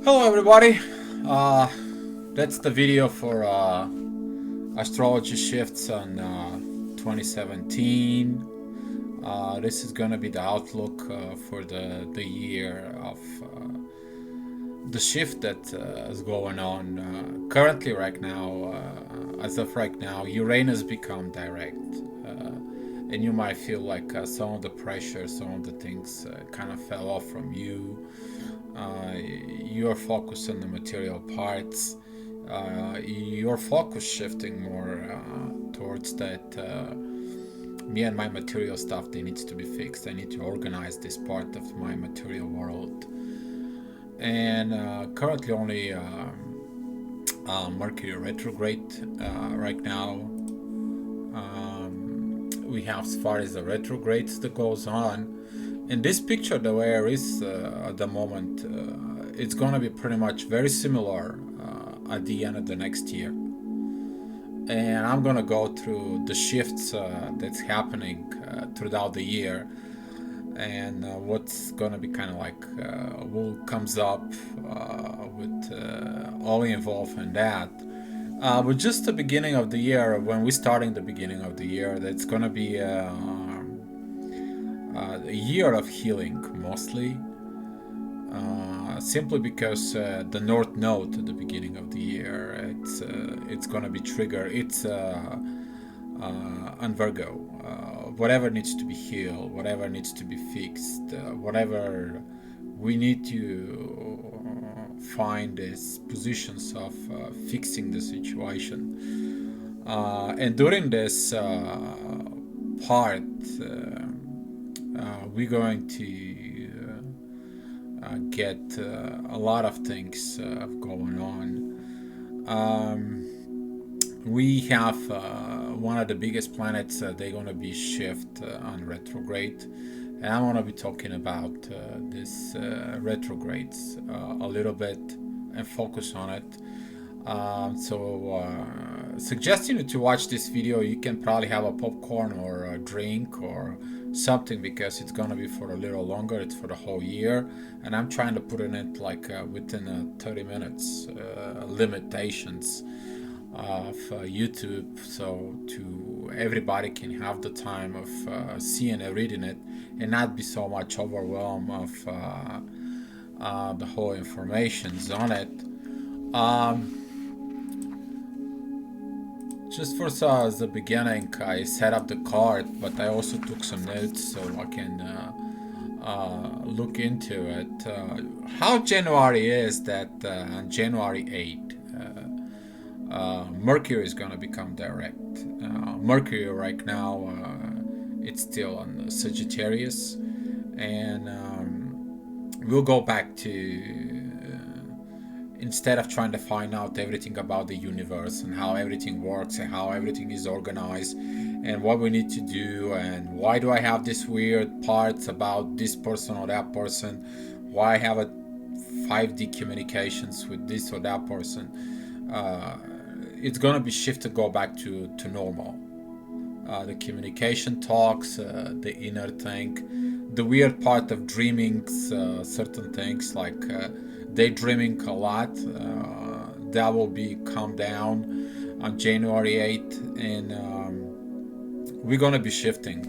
Hello everybody, that's the video for astrology shifts on 2017. This is gonna be the outlook for the year of the shift that is going on currently right now. As of right now, Uranus become direct, and you might feel like some of the pressure, some of the things kind of fell off from you. You're focused on the material parts. Your focus shifting more towards that. Me and my material stuff, they needs to be fixed. I need to organize this part of my material world. And currently only Mercury retrograde right now. We have as far as the retrogrades that goes on. In this picture, the way it is at the moment, it's gonna be pretty much very similar at the end of the next year. And I'm gonna go through the shifts that's happening throughout the year, and what's gonna be kind of like what comes up with all involved in that. But just the beginning of the year, when we're starting the beginning of the year, that's gonna be a year of healing mostly. Simply because the North Node at the beginning of the year, it's gonna be triggered. It's on Virgo. Whatever needs to be healed, whatever needs to be fixed, whatever we need to find is positions of fixing the situation. And during this part, we're going to get a lot of things going on. We have one of the biggest planets, they're going to be shift on retrograde, and I'm going to be talking about this retrogrades a little bit and focus on it. Suggesting you to watch this video. You can probably have a popcorn or a drink or something, because it's gonna be for a little longer. It's for the whole year, and I'm trying to put in it like within 30 minutes limitations of YouTube, so to everybody can have the time of seeing and reading it and not be so much overwhelmed of the whole informations on it. Just for as the beginning, I set up the card, but I also took some notes so I can look into it. How January is that on January 8th, Mercury is going to become direct. Mercury right now, it's still on Sagittarius, and we'll go back to instead of trying to find out everything about the universe and how everything works and how everything is organized and what we need to do and why do I have this weird parts about this person or that person, why I have a 5D communications with this or that person, it's gonna be shifted, go back to normal. The communication talks, the inner thing, the weird part of dreaming, certain things like daydreaming a lot, that will be calmed down on January 8th, and we're going to be shifting.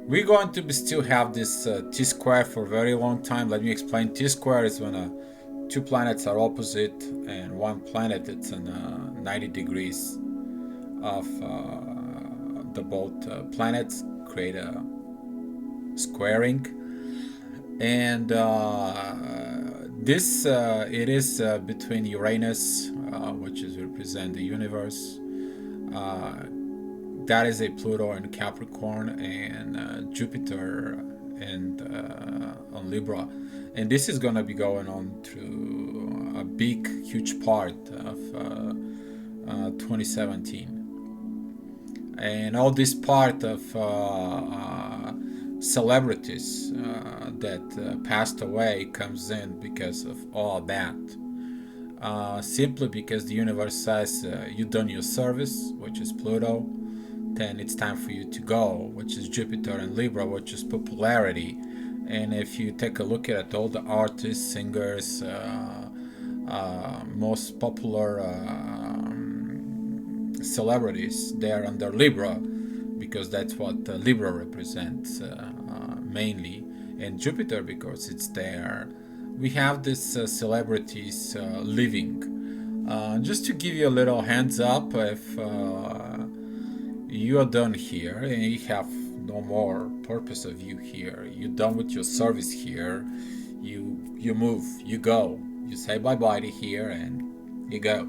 We're going to be still have this T-square for a very long time. Let me explain. T-square is when two planets are opposite and one planet it's in 90 degrees of the both planets create a squaring, and this it is between Uranus, which is represent the universe. That is a Pluto in Capricorn, and Jupiter and on Libra, and this is going to be going on through a big, huge part of 2017, and all this part of celebrities that passed away comes in because of all that. Simply because the universe says you've done your service, which is Pluto, then it's time for you to go, which is Jupiter and Libra, which is popularity. And if you take a look at all the artists, singers, most popular celebrities, they are under Libra, because that's what Libra represents mainly, and Jupiter because it's there. We have these celebrities living. Just to give you a little hands up, if you are done here and you have no more purpose of you here, you're done with your service here, you move, you go, you say bye bye to here, and you go.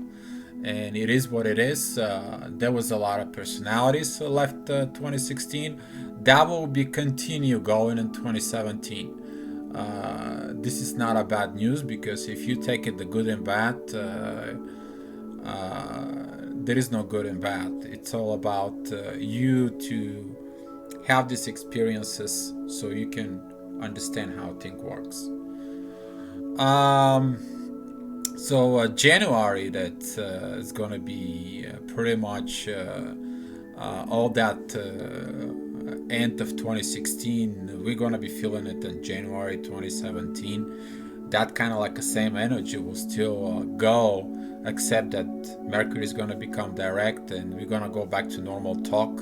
And it is what it is. There was a lot of personalities left 2016. That will be continue going in 2017. This is not a bad news, because if you take it the good and bad, there is no good and bad. It's all about you to have these experiences so you can understand how things works. January, that is gonna be pretty much all that end of 2016. We're gonna be feeling it in January 2017. That kind of like the same energy will still go, except that Mercury is gonna become direct, and we're gonna go back to normal talk.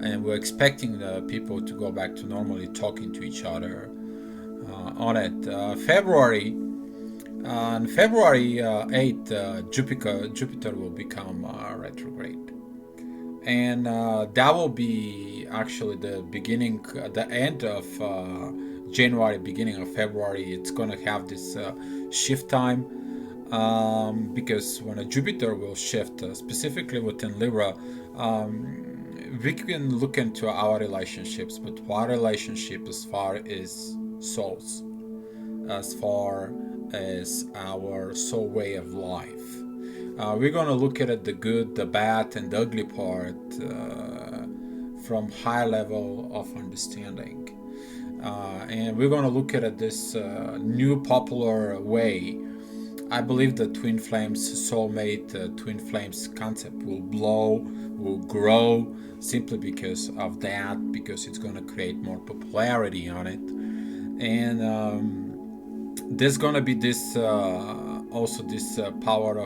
And we're expecting the people to go back to normally talking to each other on it. On February 8th, Jupiter will become retrograde. And that will be actually the beginning, the end of January, beginning of February. It's going to have this shift time, because when a Jupiter will shift, specifically within Libra, we can look into our relationships, but what relationship as far as souls, as far as our soul way of life. We're going to look at it, the good, the bad, and the ugly part from high level of understanding. And we're going to look at it this new popular way. I believe the twin flames, soulmate, twin flames concept will grow simply because of that, because it's going to create more popularity on it. And there's going to be this also this power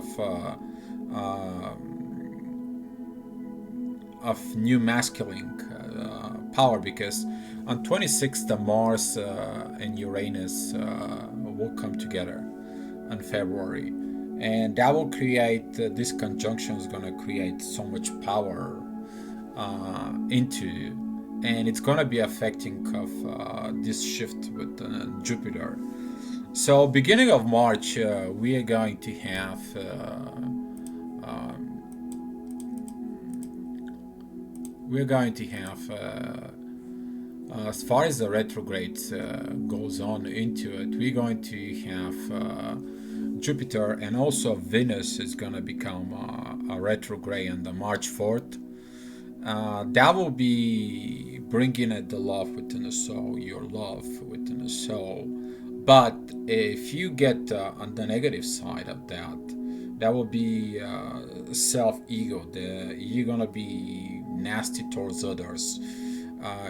of new masculine power, because on 26th Mars and Uranus will come together in February, and that will create this conjunction is going to create so much power into, and it's going to be affecting of this shift with Jupiter. So beginning of March, we are going to have as far as the retrograde goes on into it, we're going to have Jupiter, and also Venus is going to become a retrograde on the March 4th. That will be bringing it the love within the soul, your love within the soul. But if you get on the negative side of that, that will be self-ego. You're going to be nasty towards others.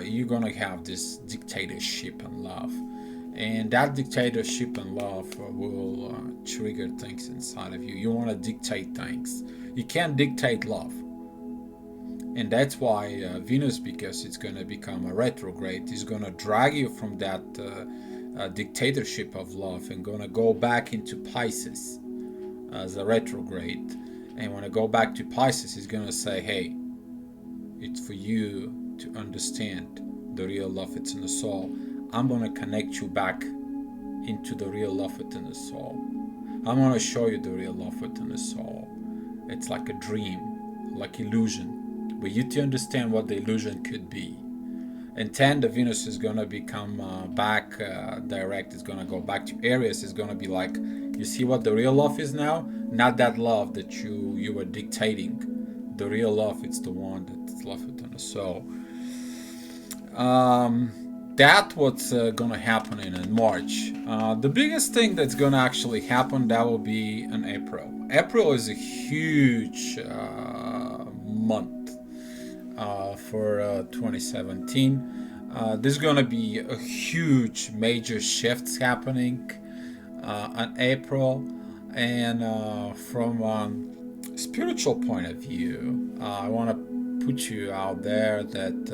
You're going to have this dictatorship and love. And that dictatorship and love will trigger things inside of you. You want to dictate things. You can't dictate love. And that's why Venus, because it's going to become a retrograde, is going to drag you from that dictatorship of love and going to go back into Pisces as a retrograde. And when I go back to Pisces, it's going to say, hey, it's for you to understand the real love that's in the soul. I'm going to connect you back into the real love within the soul. I'm going to show you the real love within the soul. It's like a dream, like illusion, but you to understand what the illusion could be. And 10, the Venus is going to become back direct. It's going to go back to Aries. It's going to be like, you see what the real love is now? Not that love that you were dictating. The real love, it's the one that's love within the soul. That's what's going to happen in March. The biggest thing that's going to actually happen, that will be in April. April is a huge month for 2017. There's gonna be a huge major shifts happening in April, and from spiritual point of view, I want to put you out there that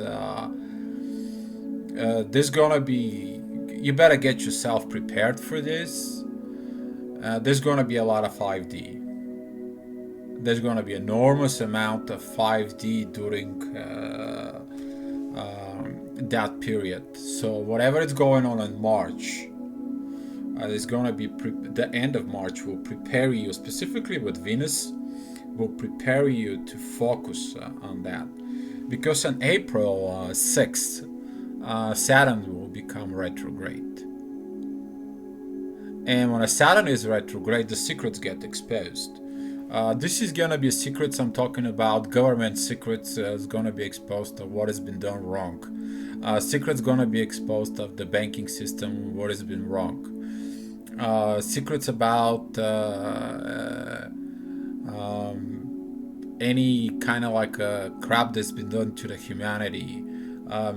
there's gonna be, you better get yourself prepared for this. There's gonna be a lot of 5D. There's gonna be enormous amount of 5D during that period. So whatever is going on in March, is going to be the end of March will prepare you, specifically with Venus, will prepare you to focus on that. Because on April 6th, Saturn will become retrograde. And when a Saturn is retrograde, the secrets get exposed. This is going to be secrets. I'm talking about government secrets is going to be exposed of what has been done wrong. Secrets going to be exposed of the banking system, what has been wrong. Secrets about any kind of like crap that's been done to the humanity.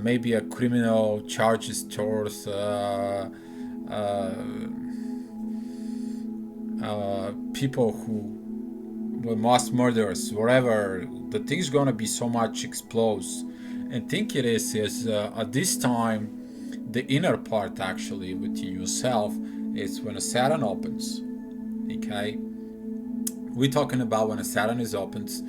Maybe a criminal charges towards people who were mass murderers, whatever. The thing's gonna be so much exposed. And think it is at this time, the inner part actually with yourself is when a Saturn opens. Okay, we're talking about when a Saturn is opens,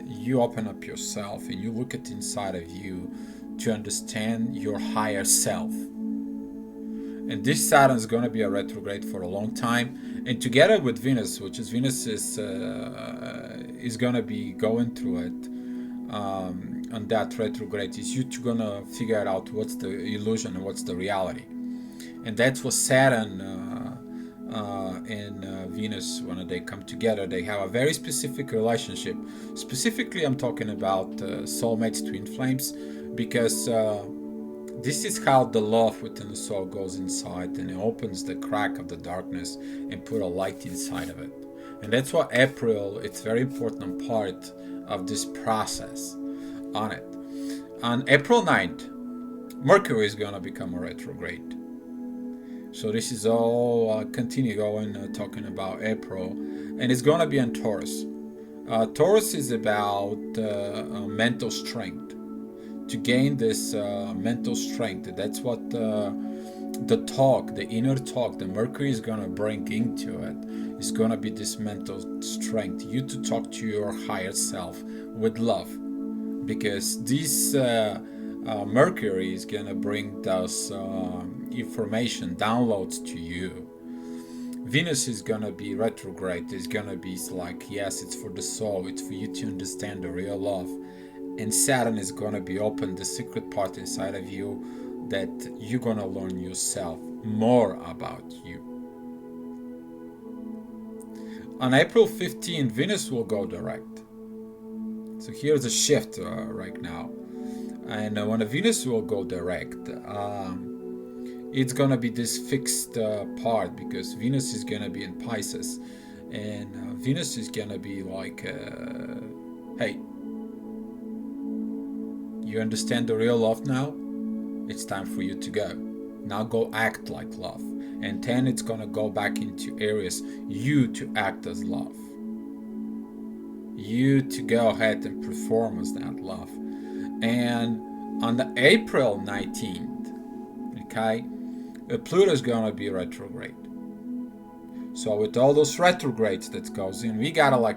you open up yourself and you look at inside of you to understand your higher self. And this Saturn is going to be a retrograde for a long time, and together with Venus, which is Venus is going to be going through it on that retrograde, is you two gonna figure out what's the illusion and what's the reality. And that's what Saturn and Venus, when they come together, they have a very specific relationship. Specifically, I'm talking about soulmates, twin flames, because this is how the love within the soul goes inside and it opens the crack of the darkness and put a light inside of it. And that's why April, it's very important part of this process on it. On April 9th, Mercury is going to become a retrograde. So this is all continue going talking about April, and it's going to be on Taurus. Taurus is about mental strength. To gain this mental strength, that's what the talk, the inner talk, the Mercury is going to bring into it. It's going to be this mental strength, you to talk to your higher self with love, because this Mercury is going to bring those information downloads to you. Venus is going to be retrograde. It's going to be like, yes, it's for the soul, it's for you to understand the real love. And Saturn is going to be open, the secret part inside of you, that you're going to learn yourself more about you. On April 15, Venus will go direct. So here's a shift right now. And when a Venus will go direct, it's going to be this fixed part, because Venus is going to be in Pisces. And Venus is going to be like, hey, you understand the real love now? It's time for you to go. Now go act like love. And then it's going to go back into Aries, you to act as love. You to go ahead and perform as that love. And on the April 19th, okay, Pluto is going to be retrograde. So with all those retrogrades that goes in, we got a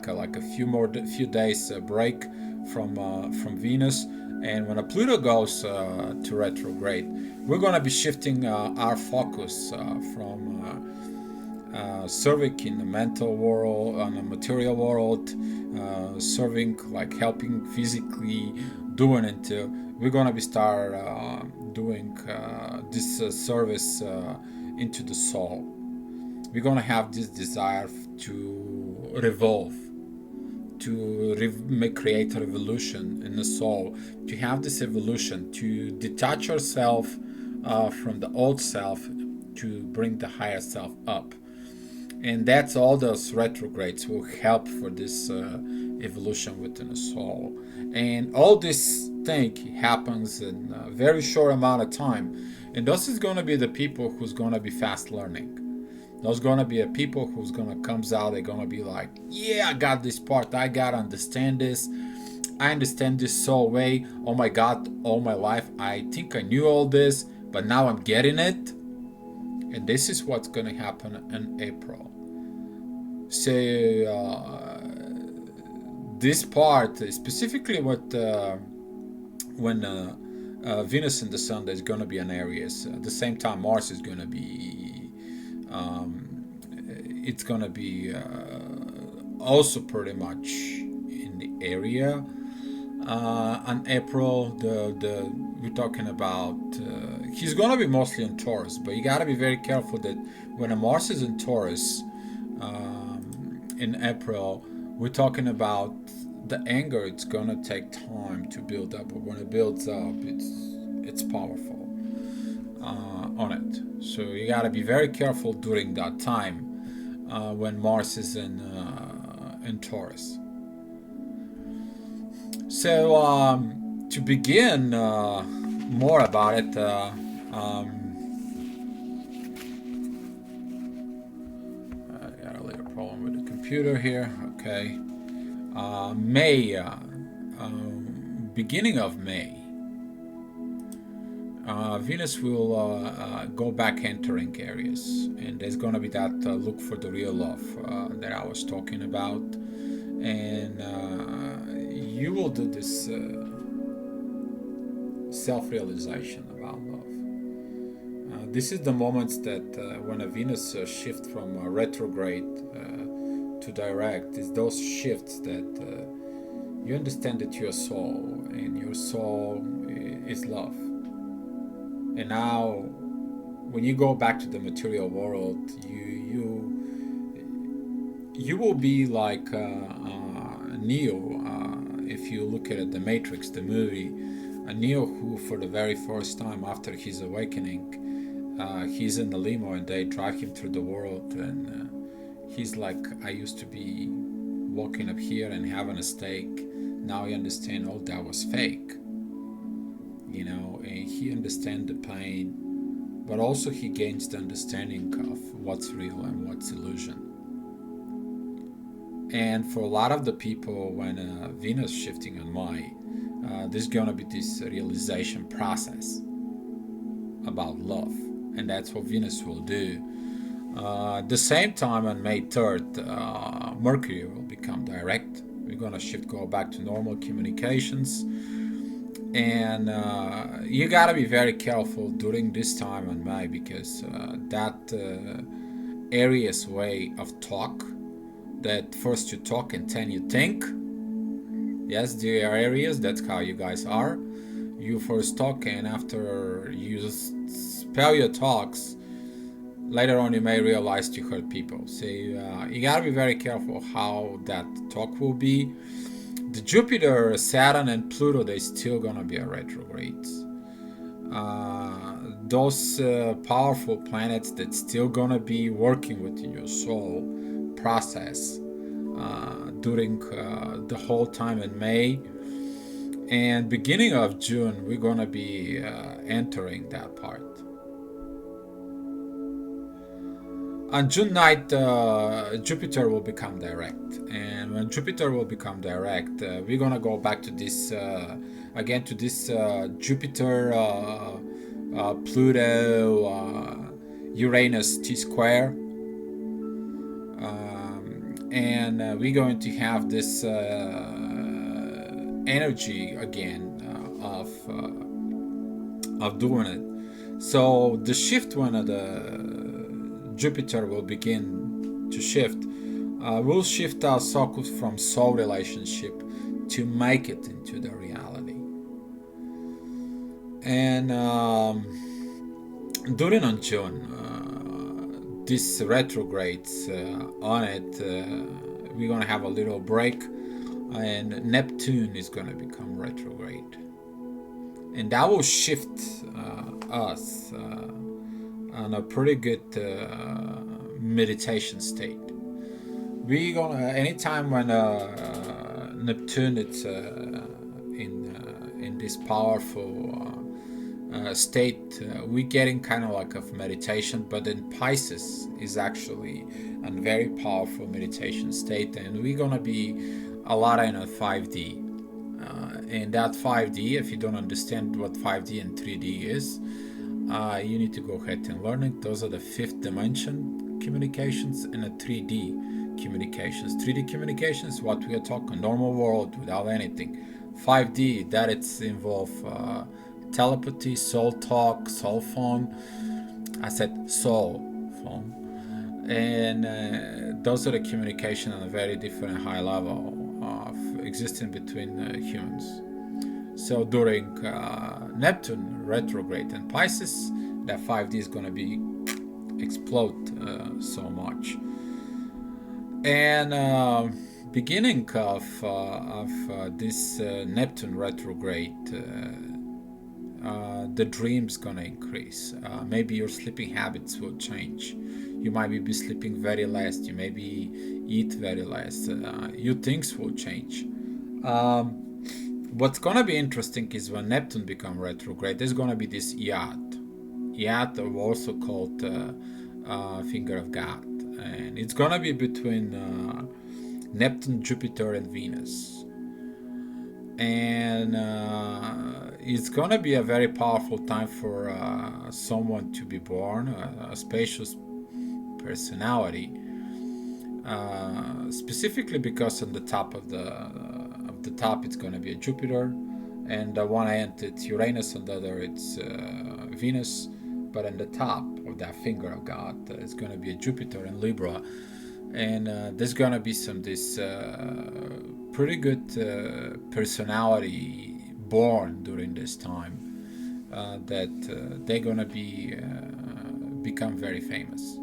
few days break from Venus. And when a Pluto goes to retrograde, we're going to be shifting our focus from serving in the mental world, on the material world, serving, like helping physically, doing it. We're going to be start doing this service into the soul. We're going to have this desire to revolve, to create a revolution in the soul, to have this evolution, to detach ourselves from the old self, to bring the higher self up. And that's all those retrogrades will help for this evolution within the soul. And all this thing happens in a very short amount of time. And those is going to be the people who's going to be fast learning. There's gonna be a people who's gonna comes out. They're gonna be like, yeah, I got this part. I gotta understand this. I understand this so way. Oh my God, all my life I think I knew all this, but now I'm getting it. And this is what's gonna happen in April. So this part, specifically when Venus and the Sun is gonna be in Aries. At the same time, Mars is gonna be. It's gonna be also pretty much in the area. On April, the we're talking about he's gonna be mostly in Taurus, but you gotta be very careful that when a Mars is in Taurus in April, we're talking about the anger. It's gonna take time to build up, but when it builds up, it's powerful on it. So you gotta be very careful during that time when Mars is in Taurus. So to begin more about it, I got a little problem with the computer here. Okay, May, beginning of May, Venus will go back entering Aries, and there's gonna be that look for the real love that I was talking about, and you will do this self-realization about love. This is the moments that when a Venus shift from retrograde to direct, is those shifts that you understand that you're a soul, and your soul is love. And now, when you go back to the material world, you will be like Neo. If you look at it, the Matrix, the movie, a Neo who, for the very first time after his awakening, he's in the limo and they drive him through the world, and he's like, I used to be walking up here and having a steak. Now I understand, oh, that was fake. You know, and he understands the pain, but also he gains the understanding of what's real and what's illusion. And for a lot of the people, when Venus shifting on May, there's gonna be this realization process about love, and that's what Venus will do. At the same time, on May 3rd, Mercury will become direct. We're gonna go back to normal communications. And you gotta be very careful during this time in May, because that Aries way of talk, that first you talk and then you think. Yes, the Aries, that's how you guys are. You first talk, and after you spell your talks, later on you may realize you hurt people. So you gotta be very careful how that talk will be. The Jupiter, Saturn, and Pluto, they're still gonna be a retrogrades. Those powerful planets that still gonna be working within your soul process during the whole time in May. And beginning of June, we're gonna be entering that part. On June 9th, Jupiter will become direct. And when Jupiter will become direct, we're gonna go back to this, again, to this Jupiter, Pluto, Uranus T-square. And we're going to have this energy again of doing it. So the shift when the Jupiter will begin to shift, we'll shift our focus from soul relationship to make it into the reality. And during on June, this retrogrades on it, we're gonna have a little break, and Neptune is gonna become retrograde, and that will shift us on a pretty good meditation state. we gonna anytime when Neptune it's in this powerful state, we getting kind of like of meditation, but in Pisces is actually a very powerful meditation state, and we're gonna be a lot in a 5D. In that 5D, if you don't understand what 5D and 3D is, you need to go ahead and learn it. Those are the fifth dimension communications and a 3D communications. 3D communications, what we are talking, normal world without anything. 5D, that it's involve telepathy, soul talk, soul phone. I said soul phone. And those are the communication on a very different high level of existing between humans. So during Neptune retrograde in Pisces, that 5D is going to be explode so much. And beginning of this Neptune retrograde, the dreams gonna increase. Maybe your sleeping habits will change. You might be sleeping very less. You maybe eat very less. Your things will change. What's gonna be interesting is when Neptune become retrograde, there's gonna be this Yad. Yad, also called finger of God, and it's gonna be between Neptune, Jupiter, and Venus. And it's gonna be a very powerful time for someone to be born, a spacious personality, specifically because on the top of the top it's gonna be a Jupiter, and one end it's Uranus, and the other it's Venus. But on the top of that finger of God, it's gonna be a Jupiter in Libra, and there's gonna be some this pretty good personality born during this time that they're gonna be become very famous.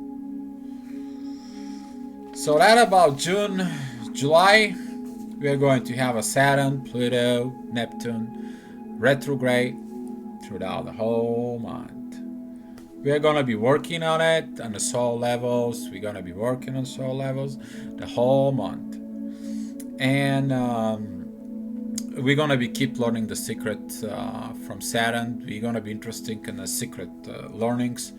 So that about June, July, we are going to have a Saturn, Pluto, Neptune retrograde throughout the whole month. We are gonna be working on it on the soul levels. We're gonna be working on soul levels the whole month, and we're gonna be keep learning the secret from Saturn. We're gonna be interested in the secret learnings,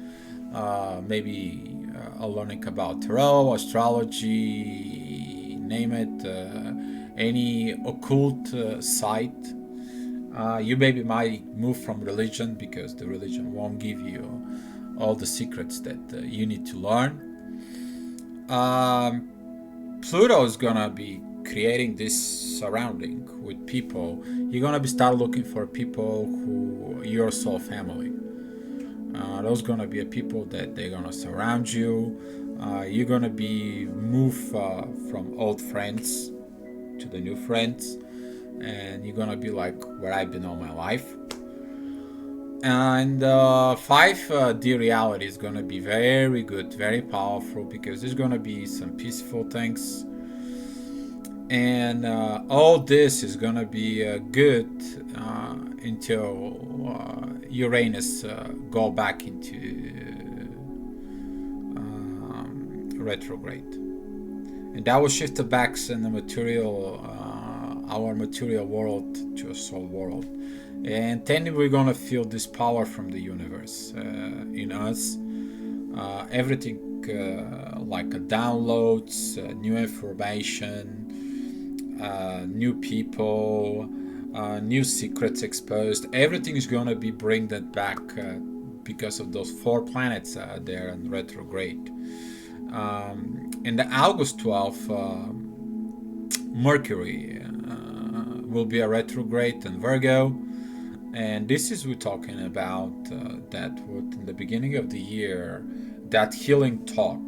maybe a learning about tarot, astrology, name it, any occult site. You maybe might move from religion because the religion won't give you all the secrets that you need to learn. Pluto is gonna be creating this surrounding with people. You're gonna be start looking for people who your soul family. Those gonna be people that they're gonna surround you. You're gonna be move from old friends to the new friends, and you're gonna be like where I've been all my life. And 5D reality is gonna be very good, very powerful, because there's gonna be some peaceful things, and all this is gonna be good until Uranus go back into retrograde, and that will shift the backs in the material, our material world to a soul world. And then we're gonna feel this power from the universe in us. Everything like downloads, new information, new people, new secrets exposed. Everything is gonna be bring that back because of those 4 planets there in retrograde. In the August 12th, Mercury will be a retrograde in Virgo. And this is we're talking about that what in the beginning of the year, that healing talk,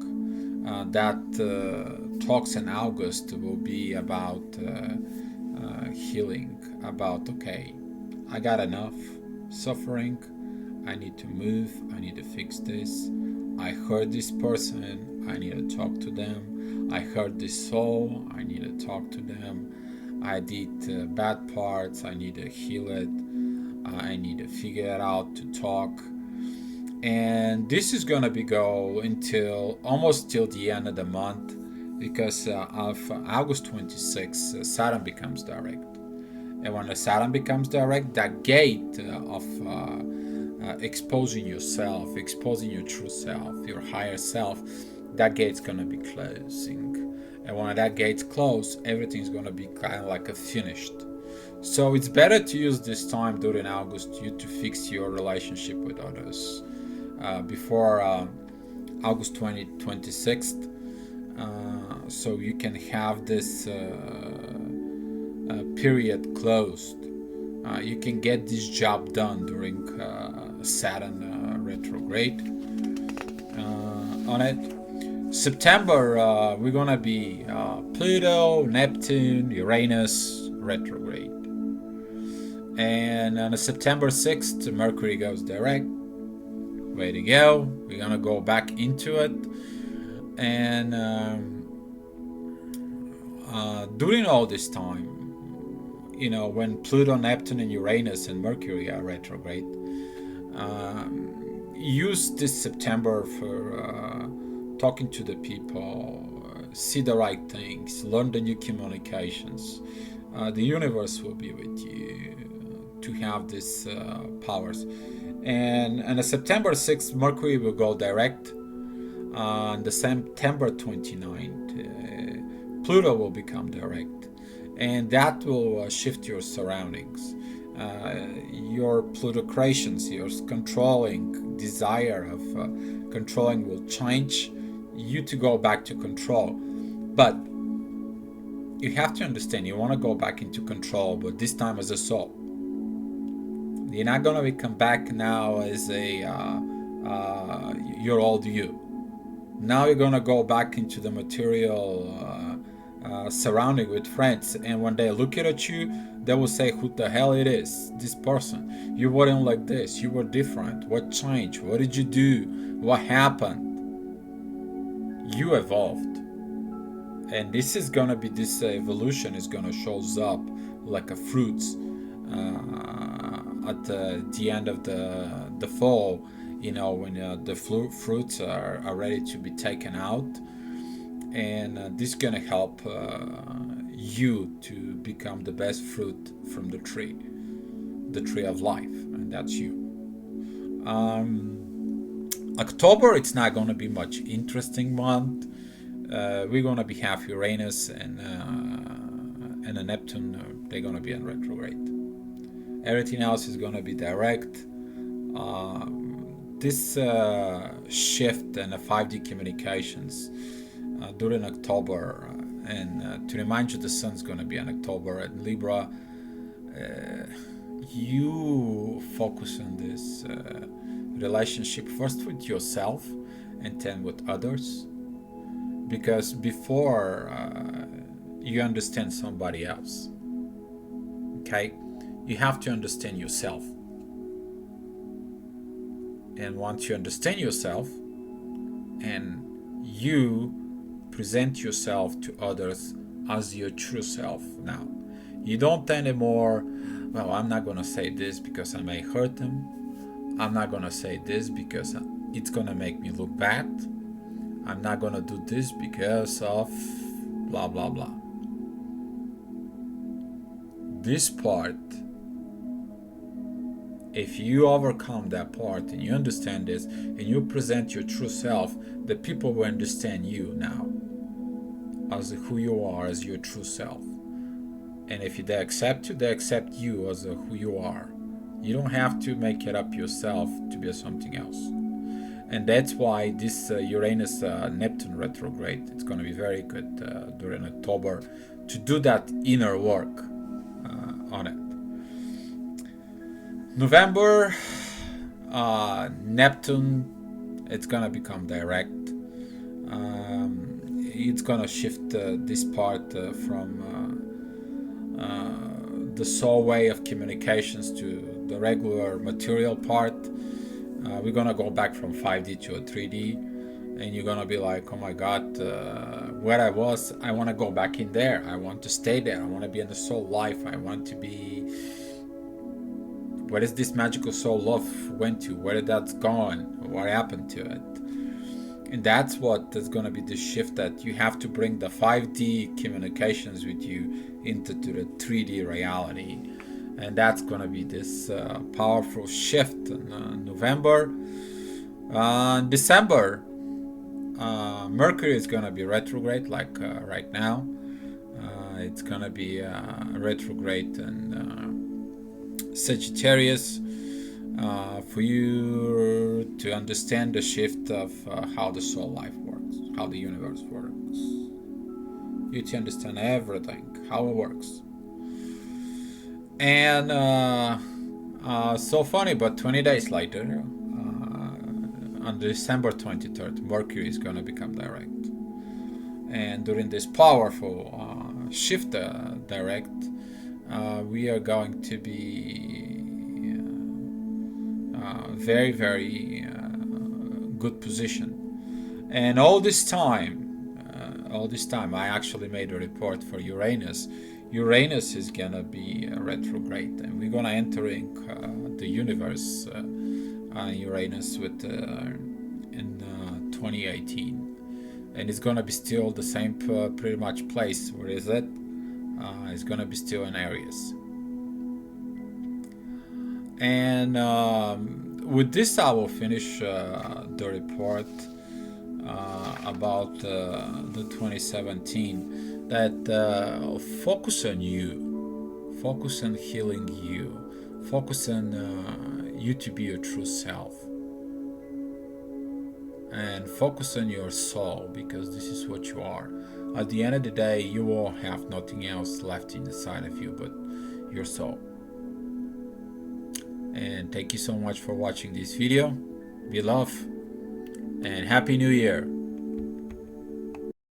that talks in August will be about healing, about okay, I got enough suffering, I need to move, I need to fix this, I heard this person, I need to talk to them, I heard this soul, I need to talk to them, I did bad parts, I need to heal it, I need to figure it out to talk. And this is gonna be go until almost till the end of the month, because of August 26th, Saturn becomes direct. And when the Saturn becomes direct, that gate of exposing yourself, exposing your true self, your higher self, that gate's gonna be closing. And when that gate's closed, everything's gonna be kind of like a finished. So it's better to use this time during August to fix your relationship with others before August 26th, so you can have this period closed. You can get this job done during Saturn retrograde on it. September, we're gonna be Pluto, Neptune, Uranus retrograde. And on September 6th, Mercury goes direct. Way to go. We're gonna go back into it. And during all this time, when Pluto, Neptune, and Uranus and Mercury are retrograde, use this September for talking to the people, see the right things, learn the new communications. The universe will be with you to have these powers. And on the September 6th, Mercury will go direct. On the September 29th, Pluto will become direct. And that will shift your surroundings. Your plutocrations, your controlling desire of controlling will change you to go back to control. But you have to understand, you want to go back into control, but this time as a soul. You're not going to come back now as a your old you. Now you're going to go back into the material surrounding with friends, and when they look at you, they will say, who the hell it is, this person? You weren't like this, you were different. What changed? What did you do? What happened? You evolved. And this is gonna be, this evolution is gonna shows up like a fruits at the end of the fall, when the fruits are ready to be taken out. And this is gonna help you to become the best fruit from the tree of life, and that's you. October, it's not gonna be much interesting month. We're gonna be half Uranus and a Neptune. They're gonna be in retrograde. Everything else is gonna be direct. This shift in the 5D communications during October, and to remind you, the sun's going to be in October at Libra. You focus on this relationship first with yourself and then with others, because before you understand somebody else, okay, you have to understand yourself. And once you understand yourself and you present yourself to others as your true self now, you don't anymore, well, I'm not going to say this because I may hurt them. I'm not going to say this because it's going to make me look bad. I'm not going to do this because of blah, blah, blah. This part, if you overcome that part and you understand this and you present your true self, the people will understand you now as who you are, as your true self. And if they accept you as who you are. You don't have to make it up yourself to be something else. And that's why this Uranus Neptune retrograde, it's going to be very good during October to do that inner work on it. November, Neptune, it's gonna become direct. It's gonna shift this part from the soul way of communications to the regular material part. We're gonna go back from 5D to a 3D, and you're gonna be like, oh my God, where I was, I want to go back in there. I want to stay there. I want to be in the soul life. I want to be. Where is this magical soul love went to? Where did that gone? What happened to it? And that's what is going to be the shift, that you have to bring the 5D communications with you into the 3D reality. And that's going to be this powerful shift in November. December, Mercury is going to be retrograde, like right now. It's going to be retrograde in Sagittarius, for you to understand the shift of how the soul life works, how the universe works. You to understand everything, how it works. And so funny, but 20 days later, on December 23rd, Mercury is going to become direct. And during this powerful shift direct, we are going to be very, very good position. And all this time, I actually made a report for Uranus. Uranus is gonna be retrograde, and we're gonna entering the universe Uranus with in 2018, and it's gonna be still the same pretty much place. Where is it? It's gonna be still in Aries. And with this, I will finish the report about the 2017. That focus on you, focus on healing you, focus on you to be your true self, and focus on your soul, because this is what you are. At the end of the day, you will have nothing else left inside of you but your soul. And thank you so much for watching this video. Be love and Happy New Year.